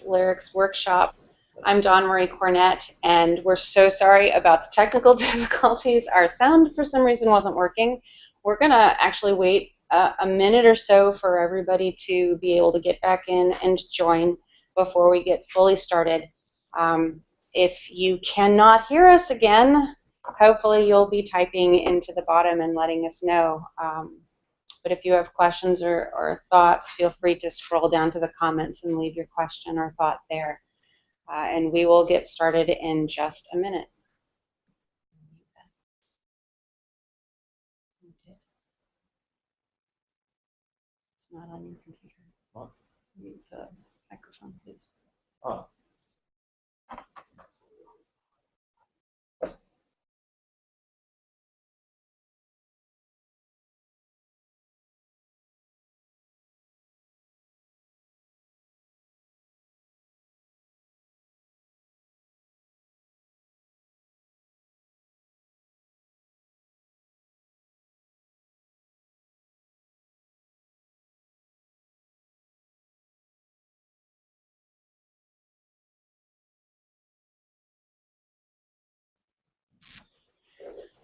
Lyrics Workshop. I'm Dawn-Marie Cornett, and we're so sorry about the technical difficulties. Our sound, for some reason, wasn't working. We're going to actually wait a minute or so for everybody to be able to get back in and join before we get fully started. If you cannot hear us again, hopefully you'll be typing into the bottom and letting us know. But if you have questions or thoughts, feel free to scroll down to the comments and leave your question or thought there. And we will get started in just a minute. It's not on your computer. What? Mute the microphone, please. Oh.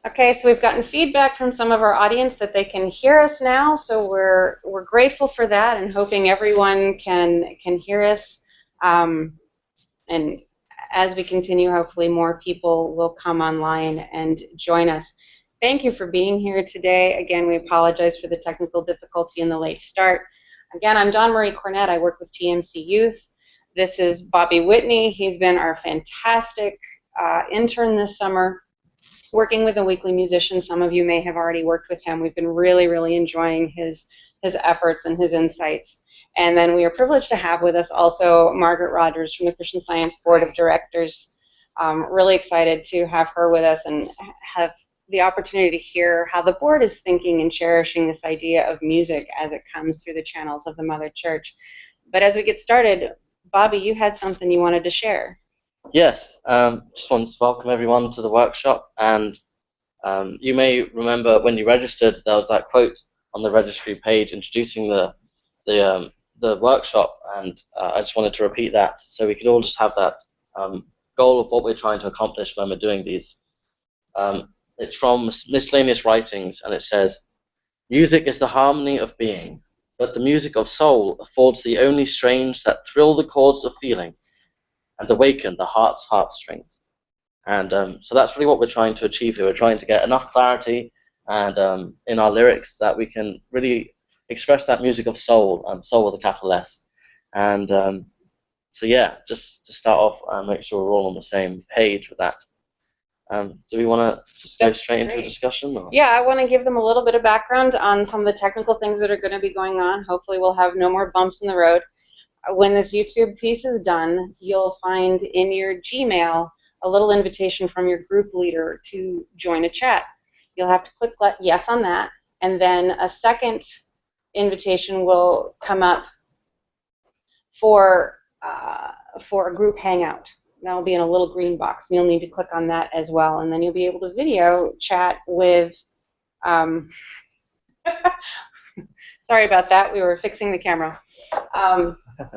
Okay, so we've gotten feedback from some of our audience that they can hear us now, so we're grateful for that and hoping everyone can hear us. And as we continue, hopefully more people will come online and join us. Thank you for being here today. Again, we apologize for the technical difficulty and the late start. Again, I'm Dawn-Marie Cornett. I work with TMC Youth. This is Bobby Witney. He's been our fantastic intern this summer, working with a weekly musician. Some of you may have already worked with him. We've been really, really enjoying his efforts and his insights. And then we are privileged to have with us also Margaret Rogers from the Christian Science Board of Directors. Really excited to have her with us and have the opportunity to hear how the board is thinking and cherishing this idea of music as it comes through the channels of the Mother Church. But as we get started, Bobby, you had something you wanted to share. Yes, just wanted to welcome everyone to the workshop, and you may remember when you registered there was that quote on the registry page introducing the workshop, and I just wanted to repeat that so we could all just have that goal of what we're trying to accomplish when we're doing these. It's from Miscellaneous Writings, and it says, "Music is the harmony of being, but the music of soul affords the only strains that thrill the chords of feeling and awaken the heart's heartstrings." And so that's really what we're trying to achieve here. We're trying to get enough clarity and in our lyrics that we can really express that music of soul, soul with a capital S. And so yeah, just to start off and make sure we're all on the same page with that. Do we want to just go straight into a discussion? Or? Yeah, I want to give them a little bit of background on some of the technical things that are going to be going on. Hopefully we'll have no more bumps in the road. When this YouTube piece is done, you'll find in your Gmail a little invitation from your group leader to join a chat. You'll have to click yes on that, and then a second invitation will come up for a group hangout. That'll be in a little green box, and you'll need to click on that as well, and then you'll be able to video chat with sorry about that, we were fixing the camera.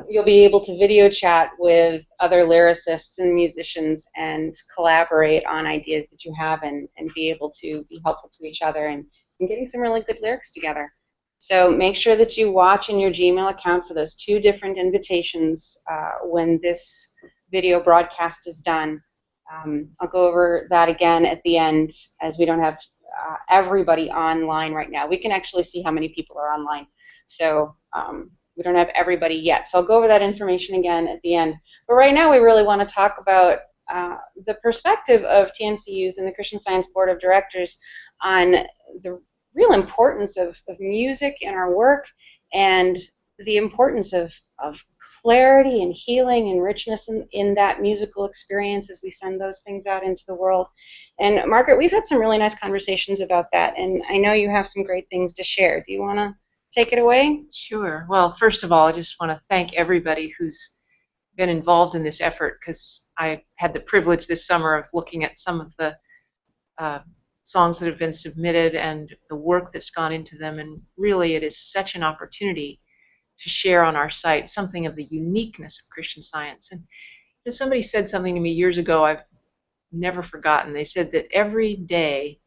You'll be able to video chat with other lyricists and musicians and collaborate on ideas that you have and be able to be helpful to each other and getting some really good lyrics together. So make sure that you watch in your Gmail account for those two different invitations when this video broadcast is done. I'll go over that again at the end, as we don't have everybody online right now. We can actually see how many people are online. So we don't have everybody yet. So I'll go over that information again at the end. But right now we really want to talk about the perspective of TMC Youth and the Christian Science Board of Directors on the real importance of music in our work and the importance of clarity and healing and richness in that musical experience as we send those things out into the world. And Margaret, we've had some really nice conversations about that, and I know you have some great things to share. Do you want to take it away? Sure. Well, first of all, I just want to thank everybody who's been involved in this effort, because I had the privilege this summer of looking at some of the songs that have been submitted and the work that's gone into them, and really it is such an opportunity to share on our site something of the uniqueness of Christian Science. And somebody said something to me years ago I've never forgotten. They said that every day,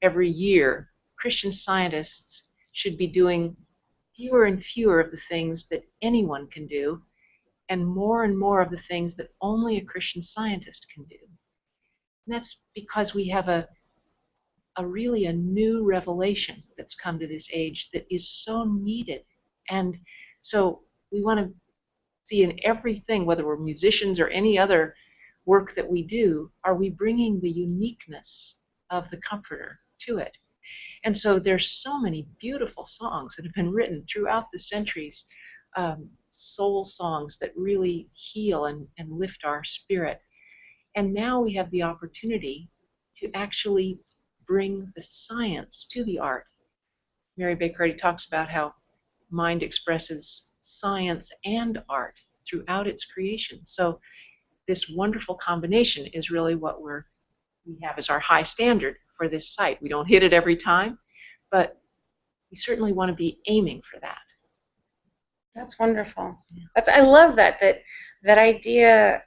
every year, Christian Scientists should be doing fewer and fewer of the things that anyone can do, and more of the things that only a Christian Scientist can do. And that's because we have a really a new revelation that's come to this age that is so needed. And so we want to see in everything, whether we're musicians or any other work that we do, are we bringing the uniqueness of the Comforter to it? And so there's so many beautiful songs that have been written throughout the centuries, soul songs that really heal and lift our spirit. And now we have the opportunity to actually bring the science to the art. Mary Baker Eddy talks about how mind expresses science and art throughout its creation. So this wonderful combination is really what we have as our high standard for this site. We don't hit it every time, but we certainly want to be aiming for that. That's wonderful. I love that idea.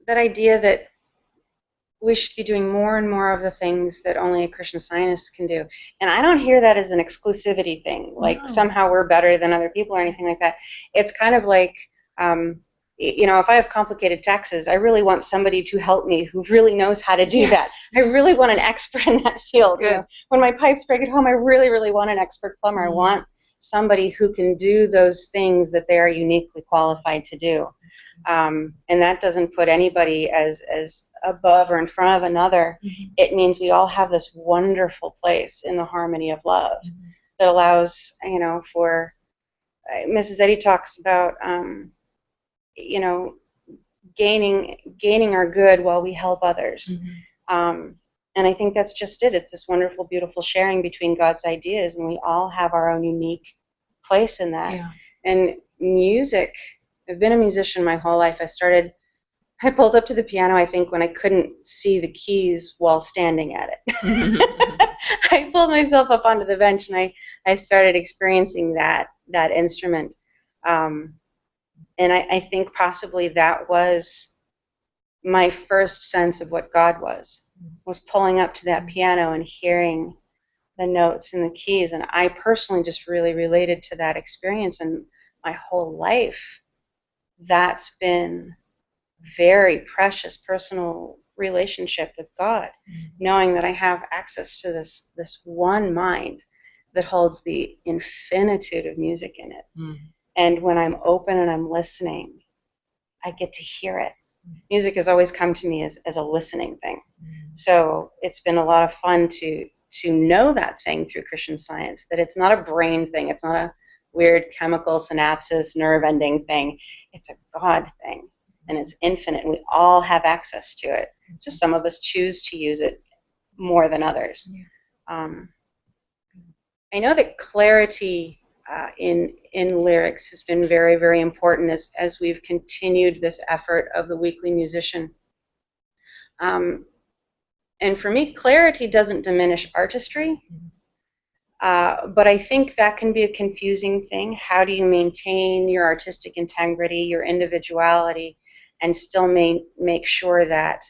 That idea that we should be doing more and more of the things that only a Christian Scientist can do. And I don't hear that as an exclusivity thing, like somehow we're better than other people or anything like that. It's kind of like, if I have complicated taxes, I really want somebody to help me who really knows how to do that. I really want an expert in that field. When my pipes break at home, I really, really want an expert plumber. I want somebody who can do those things that they are uniquely qualified to do. And that doesn't put anybody as above or in front of another. It means we all have this wonderful place in the harmony of love that allows, for Mrs. Eddy talks about, gaining our good while we help others. And I think that's just it. It's this wonderful, beautiful sharing between God's ideas, and we all have our own unique place in that. And music, I've been a musician my whole life. I pulled up to the piano, I think, when I couldn't see the keys while standing at it. I pulled myself up onto the bench, and I started experiencing that instrument. And I think possibly that was my first sense of what God was pulling up to that piano and hearing the notes and the keys. And I personally just really related to that experience, and my whole life that's been very precious personal relationship with God, knowing that I have access to this one mind that holds the infinitude of music in it. And when I'm open and I'm listening, I get to hear it. Music has always come to me as a listening thing. So it's been a lot of fun to know that thing through Christian Science, that it's not a brain thing, it's not a weird chemical synapses, nerve ending thing. It's a God thing, and it's infinite, and we all have access to it. Just some of us choose to use it more than others. I know that clarity in lyrics has been very, very important as we've continued this effort of the Weekly Musician. And for me, clarity doesn't diminish artistry, but I think that can be a confusing thing. How do you maintain your artistic integrity, your individuality, and still make sure that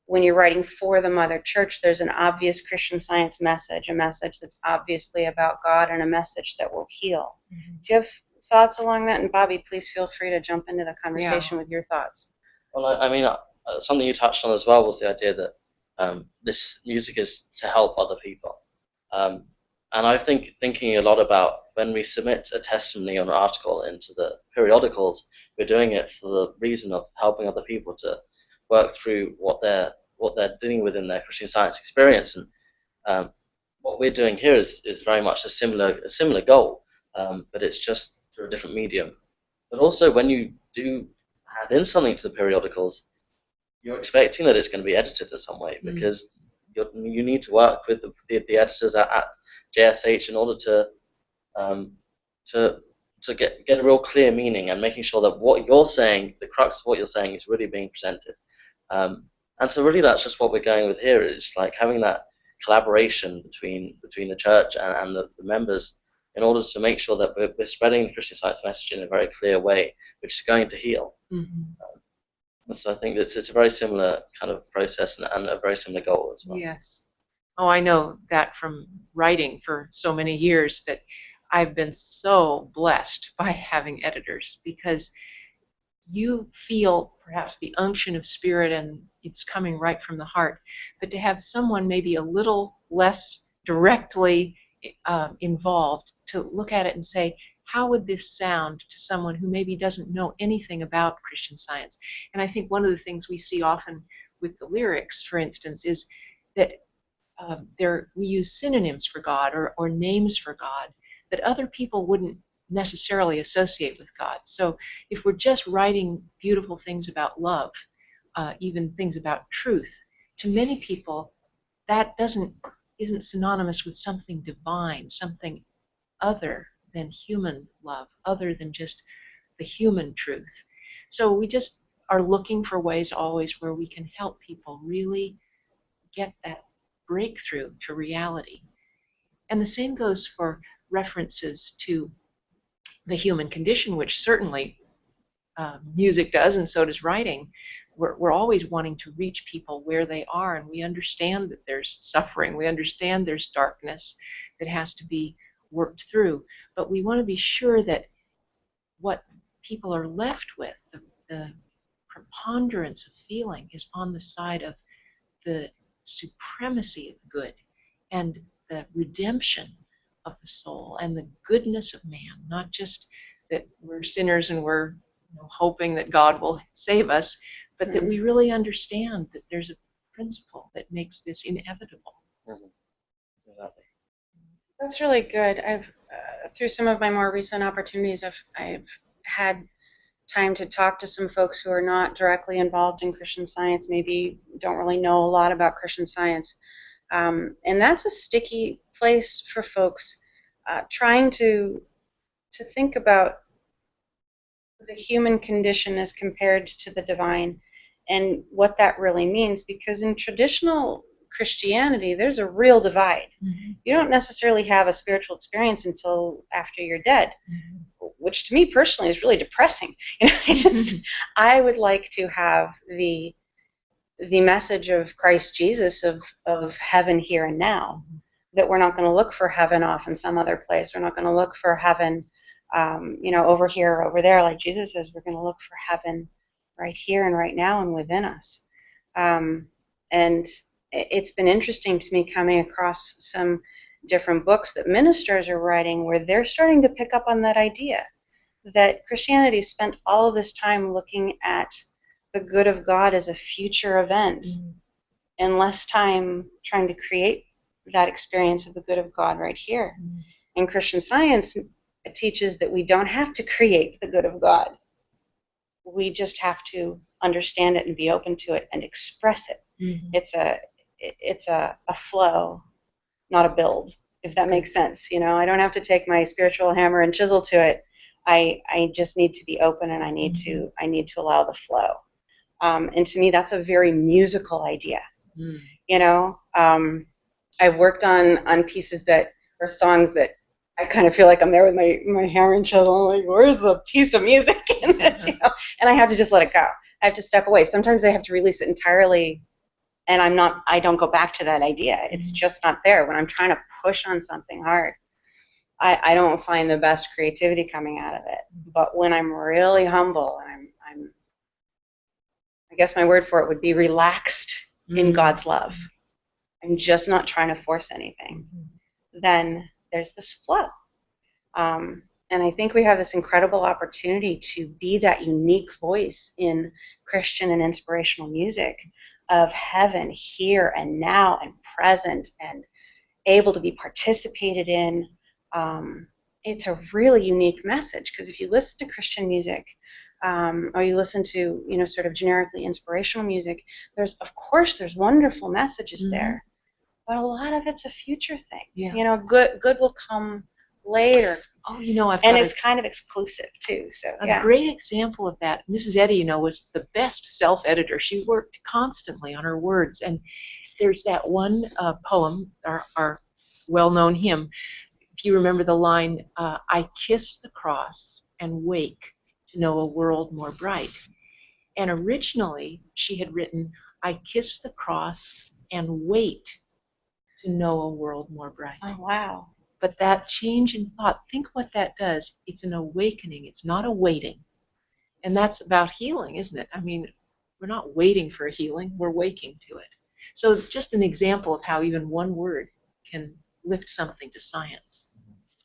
when you're writing for the Mother Church, there's an obvious Christian Science message, a message that's obviously about God, and a message that will heal. Do you have thoughts along that? And Bobby, please feel free to jump into the conversation with your thoughts. Well, I mean, something you touched on as well was the idea that this music is to help other people. And I think thinking a lot about when we submit a testimony or an article into the periodicals, we're doing it for the reason of helping other people to work through what they're dealing with in their Christian Science experience. And what we're doing here is very much a similar goal, but it's just through a different medium. But also, when you do add in something to the periodicals, you're expecting that it's going to be edited in some way, because you need to work with the editors at JSH in order to get a real clear meaning, and making sure that what you're saying, the crux of what you're saying, is really being presented. And so really that's just what we're going with here. It's like having that collaboration between the church and the members in order to make sure that we're spreading the Christian Science message in a very clear way, which is going to heal. And so I think it's a very similar kind of process and a very similar goal as well. Yes. Oh, I know that from writing for so many years, that I've been so blessed by having editors, because you feel perhaps the unction of spirit and it's coming right from the heart. But to have someone maybe a little less directly involved to look at it and say, how would this sound to someone who maybe doesn't know anything about Christian Science? And I think one of the things we see often with the lyrics, for instance, is that we use synonyms for God, or names for God that other people wouldn't necessarily associate with God. So if we're just writing beautiful things about love, even things about truth, to many people that isn't synonymous with something divine, something other than human love, other than just the human truth. So we just are looking for ways always where we can help people really get that breakthrough to reality. And the same goes for references to the human condition, which certainly music does, and so does writing. We're always wanting to reach people where they are, and we understand that there's suffering. We understand there's darkness that has to be worked through. But we want to be sure that what people are left with, the preponderance of feeling, is on the side of the supremacy of good and the redemption of the soul and the goodness of man, not just that we're sinners and we're hoping that God will save us, but that we really understand that there's a principle that makes this inevitable. Exactly. That's really good. I've through some of my more recent opportunities, I've had time to talk to some folks who are not directly involved in Christian Science, maybe don't really know a lot about Christian Science. And that's a sticky place for folks trying to think about the human condition as compared to the divine and what that really means, because in traditional Christianity, there's a real divide. You don't necessarily have a spiritual experience until after you're dead, which to me personally is really depressing. I would like to have the message of Christ Jesus of heaven here and now, that we're not going to look for heaven off in some other place. We're not going to look for heaven over here or over there, like Jesus says. We're going to look for heaven right here and right now and within us. And it's been interesting to me coming across some different books that ministers are writing where they're starting to pick up on that idea that Christianity spent all of this time looking at the good of God as a future event and less time trying to create that experience of the good of God right here. And Christian Science teaches that we don't have to create the good of God. We just have to understand it and be open to it and express it. It's a flow, not a build, if that makes sense. I don't have to take my spiritual hammer and chisel to it. I just need to be open, and I need to allow the flow. And to me, that's a very musical idea. I've worked on pieces or songs that I kind of feel like I'm there with my hammer and chisel. I'm like, where's the piece of music in this? And I have to just let it go. I have to step away. Sometimes I have to release it entirely, and I don't go back to that idea. It's just not there. When I'm trying to push on something hard, I don't find the best creativity coming out of it. But when I'm really humble and I guess my word for it would be relaxed in God's love, I'm just not trying to force anything, then there's this flow. And I think we have this incredible opportunity to be that unique voice in Christian and inspirational music of heaven here and now and present and able to be participated in. It's a really unique message, because if you listen to Christian music, or you listen to sort of generically inspirational music, there's wonderful messages there, but a lot of it's a future thing. Good will come later. It's kind of exclusive too. So a great example of that, Mrs. Eddy, was the best self-editor. She worked constantly on her words, and there's that one poem, our well-known hymn, if you remember the line, I kiss the cross and wake to know a world more bright. And originally she had written, I kiss the cross and wait to know a world more bright. Oh, wow. But that change in thought, think what that does. It's an awakening. It's not a waiting. And that's about healing, isn't it? I mean, we're not waiting for a healing. We're waking to it. So just an example of how even one word can lift something to science.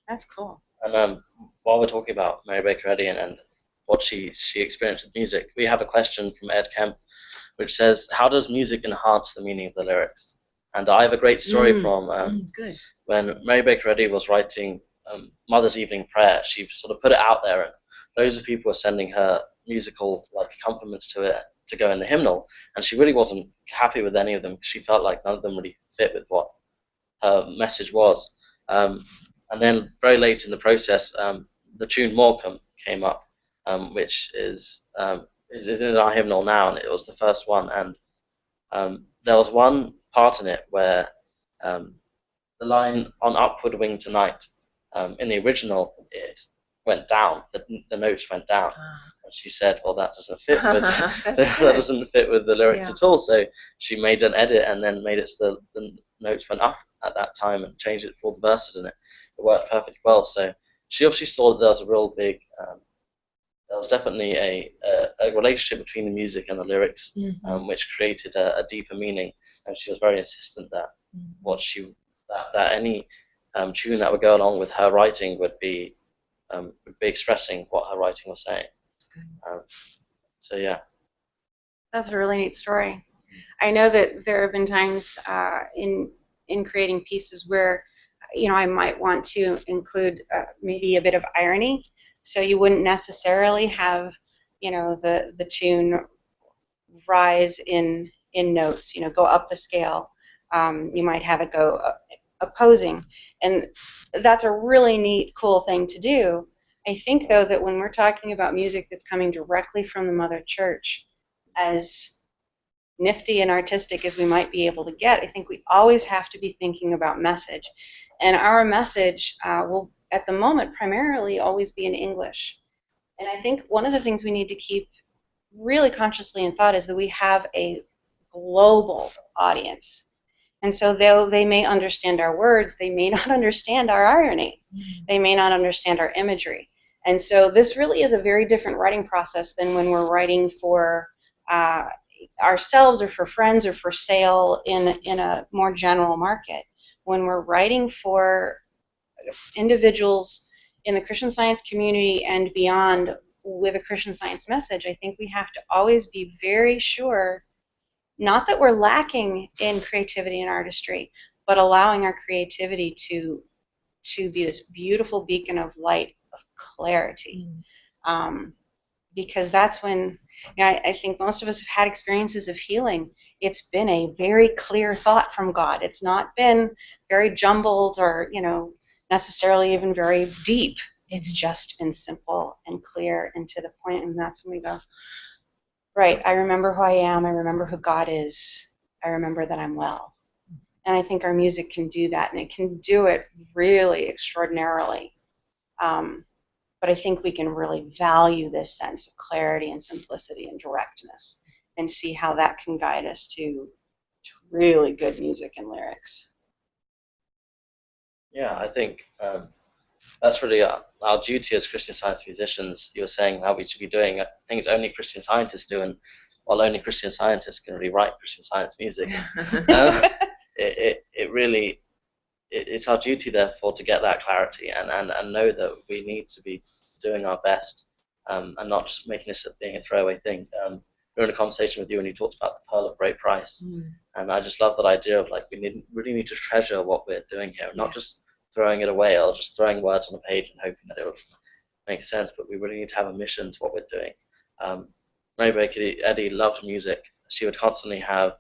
That's cool. And while we're talking about Mary Baker Eddy and what she experienced with music, we have a question from Ed Kemp, which says, how does music enhance the meaning of the lyrics? And I have a great story from Good. when Mary Baker Eddy was writing Mother's Evening Prayer. She sort of put it out there, and loads of people were sending her musical accompaniments to it to go in the hymnal, and she really wasn't happy with any of them because she felt like none of them really fit with what her message was. And then very late in the process, the tune Morecambe came up, which is in our hymnal now, and it was the first one. And there was one part in it where the line "on upward wing tonight," in the original it went down. The notes went down, and she said, "Well, that doesn't fit with that doesn't fit with the lyrics at all." So she made an edit and then made it so the notes went up at that time and changed it for the verses in it. It worked perfectly well. So she obviously saw that there was a real big, there was definitely a relationship between the music and the lyrics, which created a deeper meaning. And she was very insistent that that any tune that would go along with her writing would be expressing what her writing was saying. So yeah. That's a really neat story. I know that there have been times in creating pieces where, I might want to include maybe a bit of irony. So you wouldn't necessarily have, the tune rise in notes, go up the scale. You might have it go opposing. And that's a really neat, cool thing to do. I think, though, that when we're talking about music that's coming directly from the Mother Church, as nifty and artistic as we might be able to get, I think we always have to be thinking about message. And our message will, at the moment, primarily always be in English. And I think one of the things we need to keep really consciously in thought is that we have a global audience. And so though they may understand our words, they may not understand our irony. They may not understand our imagery. And so this really is a very different writing process than when we're writing for ourselves or for friends or for sale in a more general market. When we're writing for individuals in the Christian Science community and beyond with a Christian Science message, I think we have to always be very sure, not that we're lacking in creativity and artistry, but allowing our creativity to be this beautiful beacon of light, of clarity. Because that's when, I think most of us have had experiences of healing. It's been a very clear thought from God. It's not been very jumbled or, necessarily even very deep. It's just been simple and clear and to the point, and that's when we go, right, I remember who I am, I remember who God is, I remember that I'm well. And I think our music can do that, and it can do it really extraordinarily. But I think we can really value this sense of clarity and simplicity and directness and see how that can guide us to really good music and lyrics. Yeah, I think that's really our duty as Christian Science musicians. You were saying how we should be doing things only Christian scientists do, and while only Christian scientists can really write Christian Science music, it's our duty, therefore, to get that clarity and know that we need to be doing our best and not just making this being a throwaway thing. We were in a conversation with you and you talked about the pearl of great price, and I just love that idea of we really need to treasure what we're doing here, not just throwing it away or just throwing words on a page and hoping that it will make sense, but we really need to have a mission to what we're doing. Mary Baker Eddy loved music. She would constantly have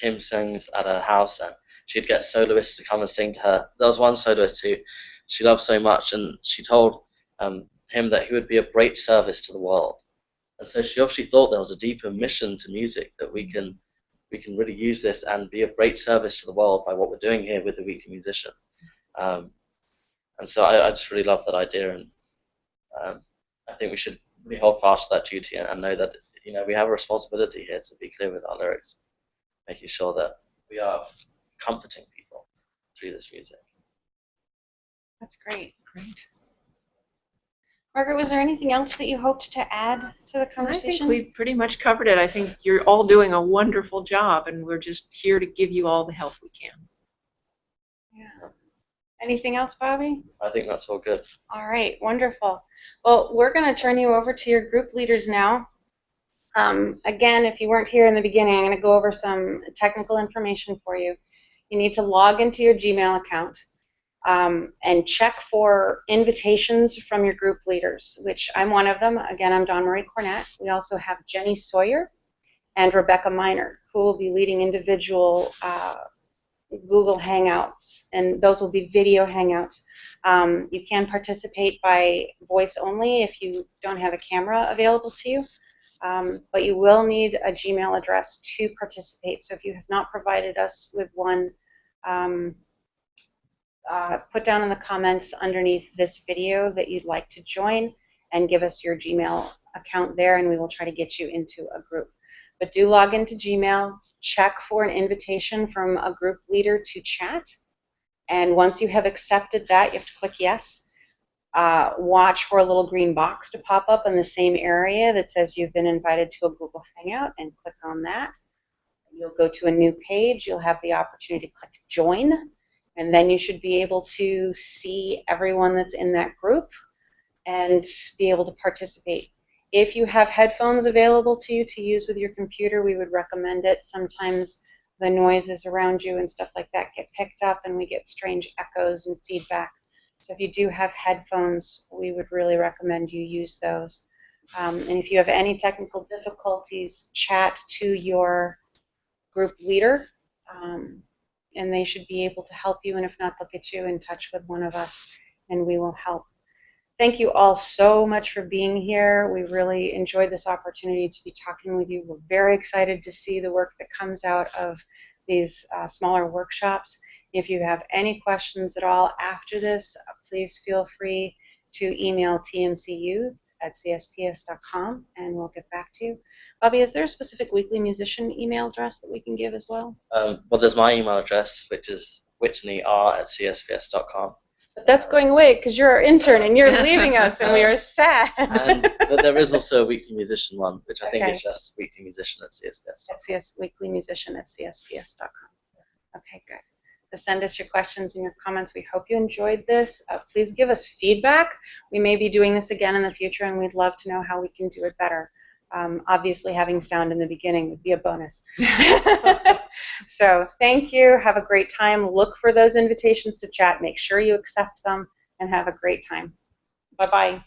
hymn sings at her house, and she'd get soloists to come and sing to her. There was one soloist who she loved so much, and she told him that he would be of great service to the world. And so she obviously thought there was a deeper mission to music, that we can really use this and be of great service to the world by what we're doing here with the Weekly Musician. And so I just really love that idea, and I think we should really hold fast to that duty and know that we have a responsibility here to be clear with our lyrics, making sure that we are comforting people through this music. That's great. Great. Margaret, was there anything else that you hoped to add to the I conversation? think we've pretty much covered it. I think you're all doing a wonderful job, and we're just here to give you all the help we can. Yeah. Anything else, Bobby? I think that's all good. All right, wonderful. Well, we're going to turn you over to your group leaders now. Again, if you weren't here in the beginning, I'm going to go over some technical information for you. You need to log into your Gmail account and check for invitations from your group leaders, which I'm one of them. Again, I'm Dawn-Marie Cornett. We also have Jenny Sawyer and Rebecca Miner, who will be leading individual Google Hangouts, and those will be video Hangouts. You can participate by voice only if you don't have a camera available to you, but you will need a Gmail address to participate. So if you have not provided us with one, put down in the comments underneath this video that you'd like to join and give us your Gmail account there, and we will try to get you into a group. But do log into Gmail, check for an invitation from a group leader to chat, and once you have accepted that, you have to click yes. Watch for a little green box to pop up in the same area that says you've been invited to a Google Hangout, and click on that. You'll go to a new page. You'll have the opportunity to click join, and then you should be able to see everyone that's in that group and be able to participate. If you have headphones available to you to use with your computer, we would recommend it. Sometimes the noises around you and stuff like that get picked up, and we get strange echoes and feedback. So if you do have headphones, we would really recommend you use those. And if you have any technical difficulties, chat to your group leader, and they should be able to help you. And if not, they'll get you in touch with one of us, and we will help. Thank you all so much for being here. We really enjoyed this opportunity to be talking with you. We're very excited to see the work that comes out of these smaller workshops. If you have any questions at all after this, please feel free to email tmcu@csps.com, and we'll get back to you. Bobby, is there a specific Weekly Musician email address that we can give as well? Well, there's my email address, which is whitneyr@csps.com. But that's going away because you're our intern and you're leaving us, and we are sad. But there is also a Weekly Musician one, which I think is just weeklymusician@csps.com. weeklymusician@csps.com. Okay, good. So send us your questions and your comments. We hope you enjoyed this. Please give us feedback. We may be doing this again in the future, and we'd love to know how we can do it better. Obviously, having sound in the beginning would be a bonus. So thank you. Have a great time. Look for those invitations to chat. Make sure you accept them, and have a great time. Bye-bye.